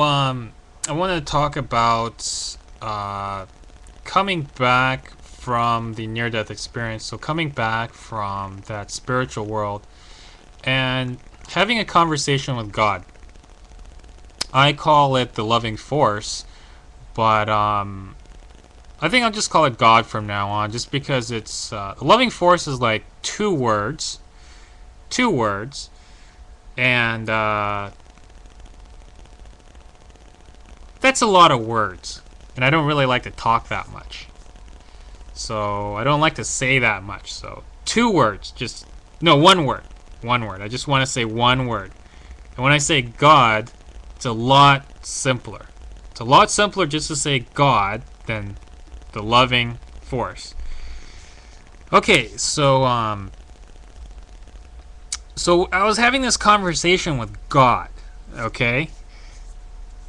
I want to talk about coming back from the near-death experience. So, coming back from that spiritual world and having a conversation with God. I call it the loving force, but I think I'll just call it God from now on, just because it's the loving force is like two words, and that's a lot of words, and I don't really like to talk that much. So I don't like to say that much. So two words, just no, one word. One word. I just want to say one word. And when I say God, it's a lot simpler. It's a lot simpler just to say God than the loving force. Okay, so I was having this conversation with God, okay?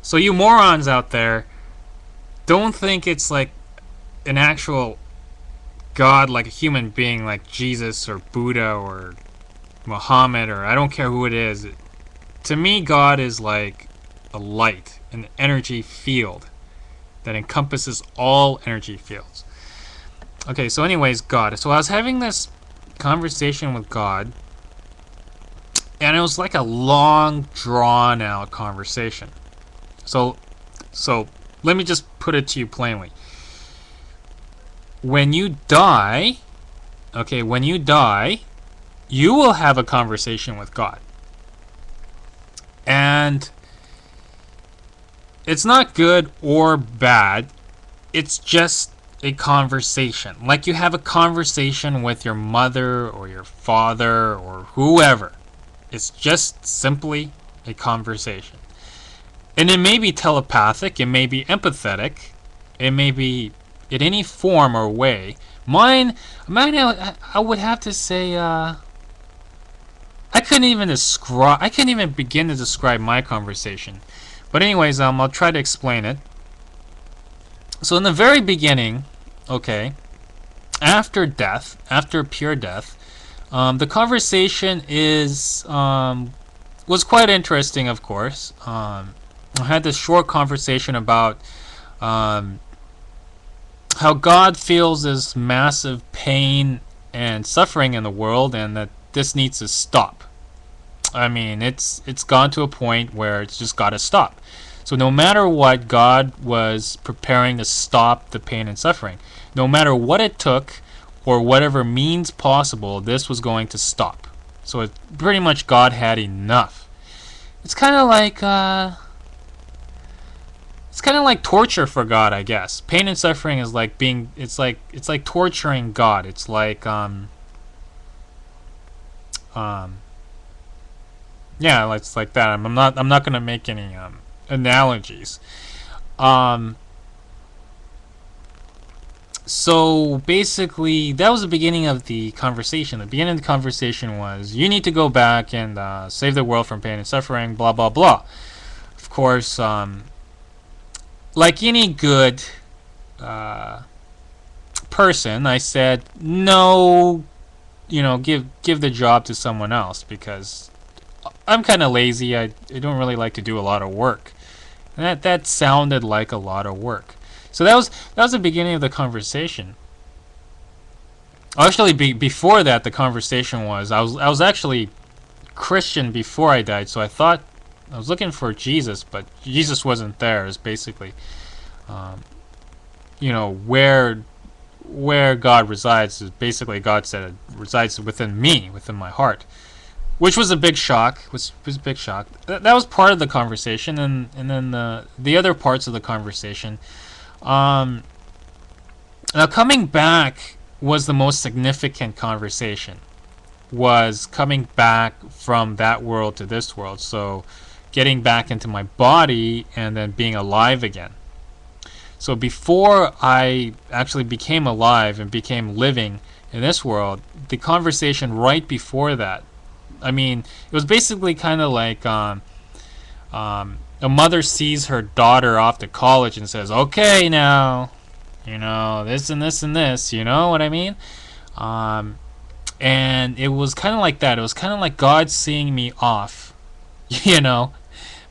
So you morons out there, don't think it's like an actual God, like a human being like Jesus or Buddha or Muhammad, or I don't care who it is. To me, God is like a light, an energy field that encompasses all energy fields. Okay, so anyways, God. So I was having this conversation with God, and it was like a long, drawn-out conversation. So let me just put it to you plainly. When you die, okay, when you die, you will have a conversation with God. And it's not good or bad. It's just a conversation. Like you have a conversation with your mother or your father or whoever. It's just simply a conversation. And it may be telepathic, it may be empathetic, it may be in any form or way. Mine I would have to say, I couldn't even begin to describe my conversation. But anyways, I'll try to explain it. So in the very beginning, okay, after death, after pure death, the conversation was quite interesting, of course. I had this short conversation about how God feels this massive pain and suffering in the world, and that this needs to stop. I mean, it's gone to a point where it's just got to stop. So no matter what, God was preparing to stop the pain and suffering. No matter what it took, or whatever means possible, this was going to stop. So pretty much God had enough. It's kind of like torture for God, I guess. Pain and suffering is like it's like torturing God. It's like yeah, it's like that. I'm not gonna make any analogies. So basically, that was the beginning of the conversation. The beginning of the conversation was, you need to go back and save the world from pain and suffering, blah blah blah. Of course, like any good person, I said no. Give the job to someone else, because I'm kind of lazy. I don't really like to do a lot of work. And that sounded like a lot of work. So that was the beginning of the conversation. Actually, before that, the conversation was, I was actually Christian before I died. So I thought I was looking for Jesus, but Jesus wasn't there. It's basically, where God resides is basically, God said it resides within me, within my heart. Which was a big shock. Was a big shock. That was part of the conversation, and then the other parts of the conversation. Now coming back was the most significant conversation. Was coming back from that world to this world. So getting back into my body and then being alive again. So before I actually became alive and became living in this world, the conversation right before that, I mean, it was basically kind of like a mother sees her daughter off to college and says, okay, now, this and this and this, you know what I mean? And it was kind of like that. It was kind of like God seeing me off,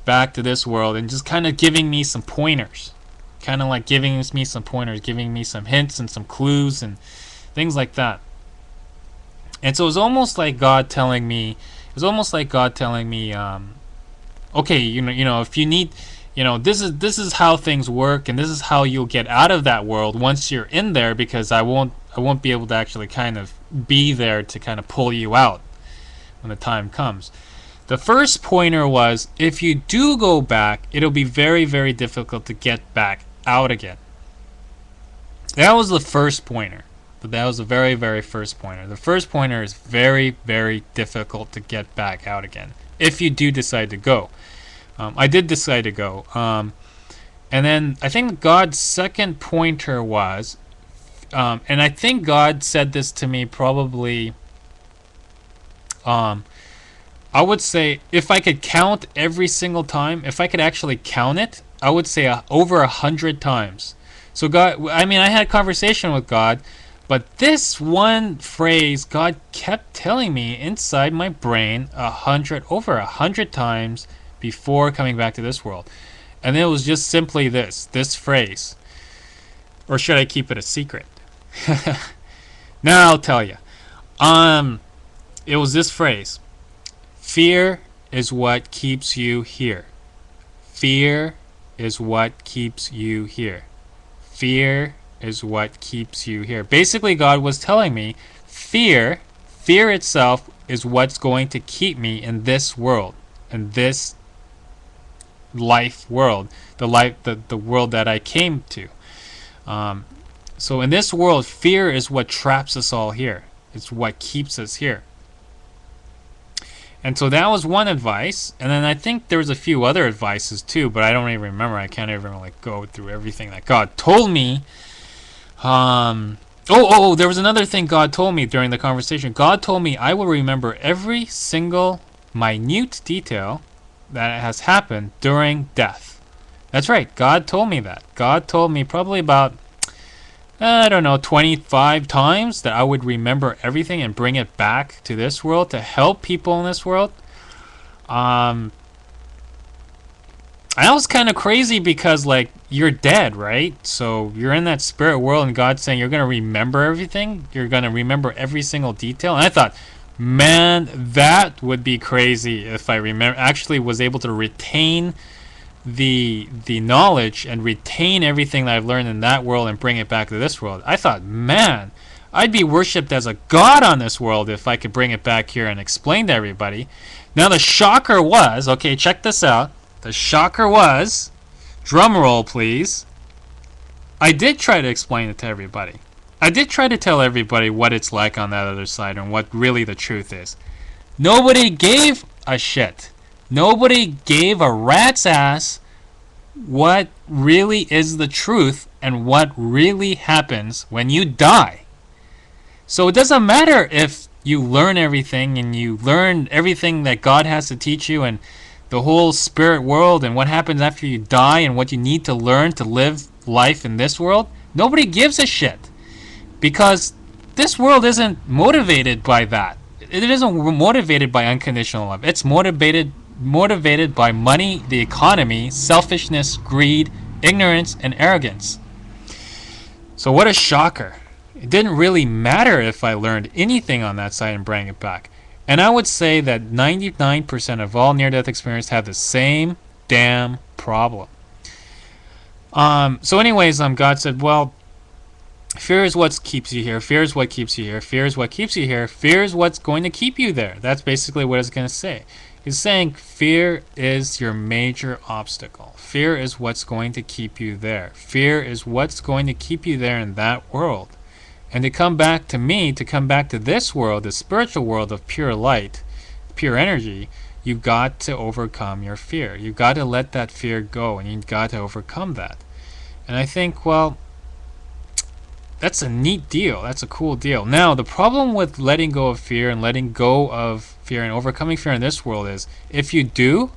back to this world and just kind of giving me some pointers. Kind of like giving me some pointers, giving me some hints and some clues and things like that. And so it was almost like God telling me, okay, you know, if you need, you know, this is how things work, and this is how you'll get out of that world once you're in there, because I won't be able to actually kind of be there to kind of pull you out when the time comes. The first pointer was, if you do go back, it'll be very, very difficult to get back out again. That was the first pointer. But that was the very, very first pointer. The first pointer is very, very difficult to get back out again, if you do decide to go. I did decide to go. And then I think God's second pointer was, and I think God said this to me probably, I would say, if I could count every single time, if I could actually count it, I would say over 100 times. So God, I mean, I had a conversation with God, but this one phrase God kept telling me inside my brain over 100 times before coming back to this world. And it was just simply this phrase. Or should I keep it a secret? Now I'll tell you. It was this phrase. Fear is what keeps you here. Fear is what keeps you here. Fear is what keeps you here. Basically, God was telling me fear itself is what's going to keep me in this world, in this life world, the world that I came to. So in this world, fear is what traps us all here. It's what keeps us here. And so that was one advice, and then I think there was a few other advices too, but I don't even remember. I can't even like go through everything that God told me. There was another thing God told me during the conversation. God told me I will remember every single minute detail that has happened during death. That's right, God told me that. God told me probably about, I don't know, 25 times that I would remember everything and bring it back to this world to help people in this world. And that was kind of crazy because, like, you're dead, right? So you're in that spirit world and God's saying you're going to remember everything. You're going to remember every single detail. And I thought, man, that would be crazy if I actually was able to retain the knowledge and retain everything that I've learned in that world and bring it back to this world. I thought, man, I'd be worshipped as a god on this world if I could bring it back here and explain to everybody. Now the shocker was, okay, check this out. The shocker was, drum roll please, I did try to explain it to everybody. I did try to tell everybody what it's like on that other side and what really the truth is. Nobody gave a shit. Nobody gave a rat's ass what really is the truth and what really happens when you die. So it doesn't matter if you learn everything and you learn everything that God has to teach you and the whole spirit world and what happens after you die and what you need to learn to live life in this world. Nobody gives a shit because this world isn't motivated by that. It isn't motivated by unconditional love. It's motivated by money, the economy, selfishness, greed, ignorance, and arrogance. So what a shocker. It didn't really matter if I learned anything on that side and bring it back. And I would say that 99% of all near-death experiences have the same damn problem. So anyways, God said, well, fear is what keeps you here. Fear is what keeps you here. Fear is what keeps you here. Fear is what's going to keep you there. That's basically what it's going to say. He's saying fear is your major obstacle. Fear is what's going to keep you there. Fear is what's going to keep you there in that world. And to come back to me, to come back to this world, the spiritual world of pure light, pure energy, you've got to overcome your fear. You've got to let that fear go, and you've got to overcome that. And I think, well, that's a neat deal. That's a cool deal. Now, the problem with letting go of fear and letting go of fear and overcoming fear in this world is, if you do,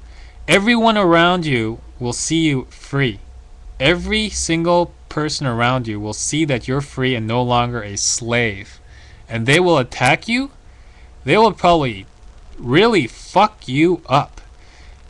everyone around you will see you free. Every single person around you will see that you're free and no longer a slave. And they will attack you. They will probably really fuck you up.